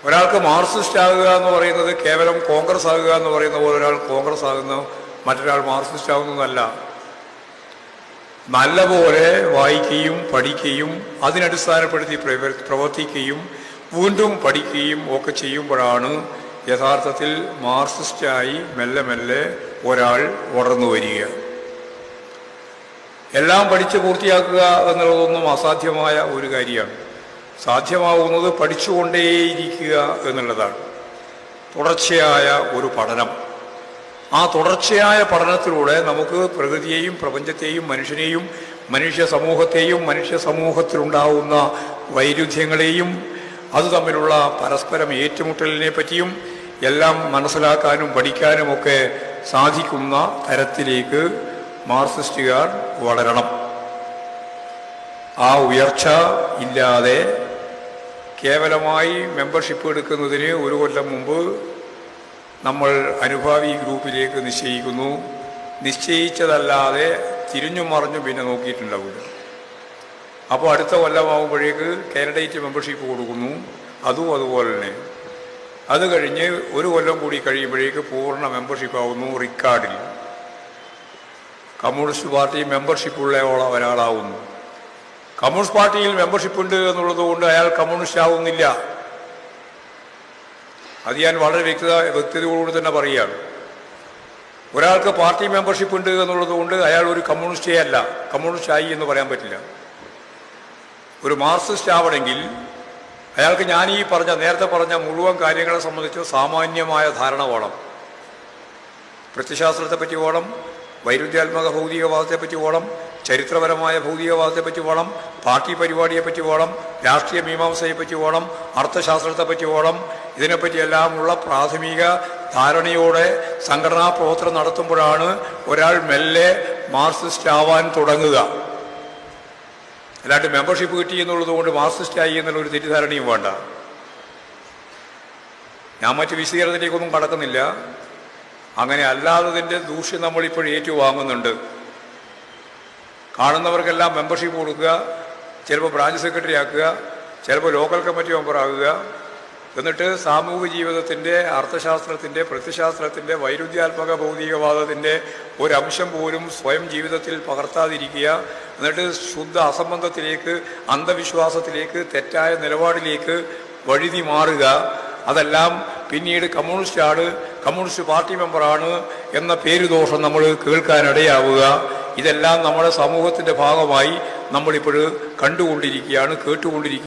ഒരാൾക്ക് മാർക്സിസ്റ്റ് ആകുക എന്ന് പറയുന്നത് കേവലം കോൺഗ്രസ് ആകുക എന്ന് പറയുന്ന പോലെ ഒരാൾ കോൺഗ്രസ് ആകുന്നു, മറ്റൊരാൾ മാർക്സിസ്റ്റ് ആകുന്നതല്ല. നല്ലപോലെ വായിക്കുകയും പഠിക്കുകയും അതിനടിസ്ഥാനപ്പെടുത്തി പ്രവർത്തിക്കുകയും വീണ്ടും പഠിക്കുകയും ഒക്കെ ചെയ്യുമ്പോഴാണ് യഥാർത്ഥത്തിൽ മാർക്സിസ്റ്റായി മെല്ലെ മെല്ലെ ഒരാൾ വളർന്നു വരിക. എല്ലാം പഠിച്ച് പൂർത്തിയാക്കുക എന്നുള്ളതൊന്നും അസാധ്യമായ ഒരു കാര്യമാണ്. സാധ്യമാവുന്നത് പഠിച്ചുകൊണ്ടേയിരിക്കുക എന്നുള്ളതാണ്. തുടർച്ചയായ ഒരു പഠനം. ആ തുടർച്ചയായ പഠനത്തിലൂടെ നമുക്ക് പ്രകൃതിയെയും പ്രപഞ്ചത്തെയും മനുഷ്യനെയും മനുഷ്യ സമൂഹത്തിലുണ്ടാവുന്ന വൈരുദ്ധ്യങ്ങളെയും അത് തമ്മിലുള്ള പരസ്പരം ഏറ്റുമുട്ടലിനെ പറ്റിയും എല്ലാം മനസ്സിലാക്കാനും പഠിക്കാനുമൊക്കെ സാധിക്കുന്ന തരത്തിലേക്ക് മാർക്സിസ്റ്റുകാർ വളരണം. ആ ഉയർച്ച ഇല്ലാതെ കേവലമായി മെമ്പർഷിപ്പ് എടുക്കുന്നതിന് ഒരു കൊല്ലം മുമ്പ് നമ്മൾ അനുഭാവി ഗ്രൂപ്പിലേക്ക് നിശ്ചയിക്കുന്നു. നിശ്ചയിച്ചതല്ലാതെ തിരിഞ്ഞും മറിഞ്ഞും പിന്നെ നോക്കിയിട്ടുണ്ടാവില്ല. അപ്പോൾ അടുത്ത കൊല്ലമാകുമ്പോഴേക്ക് കാൻഡിഡേറ്റ് മെമ്പർഷിപ്പ് കൊടുക്കുന്നു. അതും അതുപോലെ തന്നെ. അത് കഴിഞ്ഞ് ഒരു കൊല്ലം കൂടി കഴിയുമ്പോഴേക്ക് പൂർണ്ണ മെമ്പർഷിപ്പ് ആവുന്നു. റിക്കാർഡിൽ കമ്മ്യൂണിസ്റ്റ് പാർട്ടി മെമ്പർഷിപ്പുള്ള ഒരാളാവുന്നു. കമ്മ്യൂണിസ്റ്റ് പാർട്ടിയിൽ മെമ്പർഷിപ്പ് ഉണ്ട് എന്നുള്ളത് കൊണ്ട് അയാൾ കമ്മ്യൂണിസ്റ്റ് ആവുന്നില്ല. അത് ഞാൻ വളരെ വ്യക്തതയോടുകൂടി തന്നെ പറയുകയാണ്. ഒരാൾക്ക് പാർട്ടി മെമ്പർഷിപ്പ് ഉണ്ട് എന്നുള്ളത് കൊണ്ട് അയാൾ ഒരു കമ്മ്യൂണിസ്റ്റേ അല്ല, കമ്മ്യൂണിസ്റ്റ് ആയി എന്ന് പറയാൻ പറ്റില്ല. ഒരു മാർക്സിസ്റ്റ് ആവണമെങ്കിൽ അയാൾക്ക് ഞാൻ ഈ നേരത്തെ പറഞ്ഞ മുഴുവൻ കാര്യങ്ങളെ സംബന്ധിച്ച് സാമാന്യമായ ധാരണ വേണം. പ്രത്യശാസ്ത്രത്തെപ്പറ്റി വേണം, വൈരുദ്ധ്യാത്മക ഭൗതികവാദത്തെപ്പറ്റി വേണം, ചരിത്രപരമായ ഭൗതികവാദത്തെപ്പറ്റി വേണം, പാർട്ടി പരിപാടിയെപ്പറ്റി വേണം, രാഷ്ട്രീയ മീമാംസയെപ്പറ്റി വേണം, അർത്ഥശാസ്ത്രത്തെപ്പറ്റി വേണം. ഇതിനെപ്പറ്റിയെല്ലാമുള്ള പ്രാഥമിക ധാരണയോടെ സംഘടനാ പ്രവർത്തനം നടത്തുമ്പോഴാണ് ഒരാൾ മെല്ലെ മാർക്സിസ്റ്റ് ആവാൻ തുടങ്ങുക. അല്ലാണ്ട് മെമ്പർഷിപ്പ് കിട്ടി എന്നുള്ളത് കൊണ്ട് മാർക്സിസ്റ്റായി എന്നുള്ളൊരു തെറ്റിദ്ധാരണയും വേണ്ട. ഞാൻ മറ്റ് വിശദീകരണത്തിലേക്കൊന്നും കടക്കുന്നില്ല. അങ്ങനെ അല്ലാത്തതിൻ്റെ ദൂഷ്യം നമ്മളിപ്പോൾ ഏറ്റുവാങ്ങുന്നുണ്ട്. കാണുന്നവർക്കെല്ലാം മെമ്പർഷിപ്പ് കൊടുക്കുക, ചിലപ്പോൾ ബ്രാഞ്ച് സെക്രട്ടറി ആക്കുക, ചിലപ്പോൾ ലോക്കൽ കമ്മിറ്റി മെമ്പർ ആകുക, എന്നിട്ട് സാമൂഹിക ജീവിതത്തിൻ്റെ, അർത്ഥശാസ്ത്രത്തിൻ്റെ, പ്രത്യശാസ്ത്രത്തിൻ്റെ, വൈരുദ്ധ്യാത്മക ഭൗതികവാദത്തിൻ്റെ ഒരംശം പോലും സ്വയം ജീവിതത്തിൽ പകർത്താതിരിക്കുക, എന്നിട്ട് ശുദ്ധ അസംബന്ധത്തിലേക്ക്, അന്ധവിശ്വാസത്തിലേക്ക്, തെറ്റായ നിലപാടിലേക്ക് വഴുതി മാറുക. അതെല്ലാം പിന്നീട് കമ്മ്യൂണിസ്റ്റാണ്, കമ്മ്യൂണിസ്റ്റ് പാർട്ടി മെമ്പറാണ് എന്ന പേരുദോഷം നമ്മൾ കേൾക്കാനിടയാവുക. ഇതെല്ലാം നമ്മുടെ സമൂഹത്തിൻ്റെ ഭാഗമായി നമ്മളിപ്പോൾ കണ്ടുകൊണ്ടിരിക്കുകയാണ്, കേട്ടുകൊണ്ടിരിക്കുക.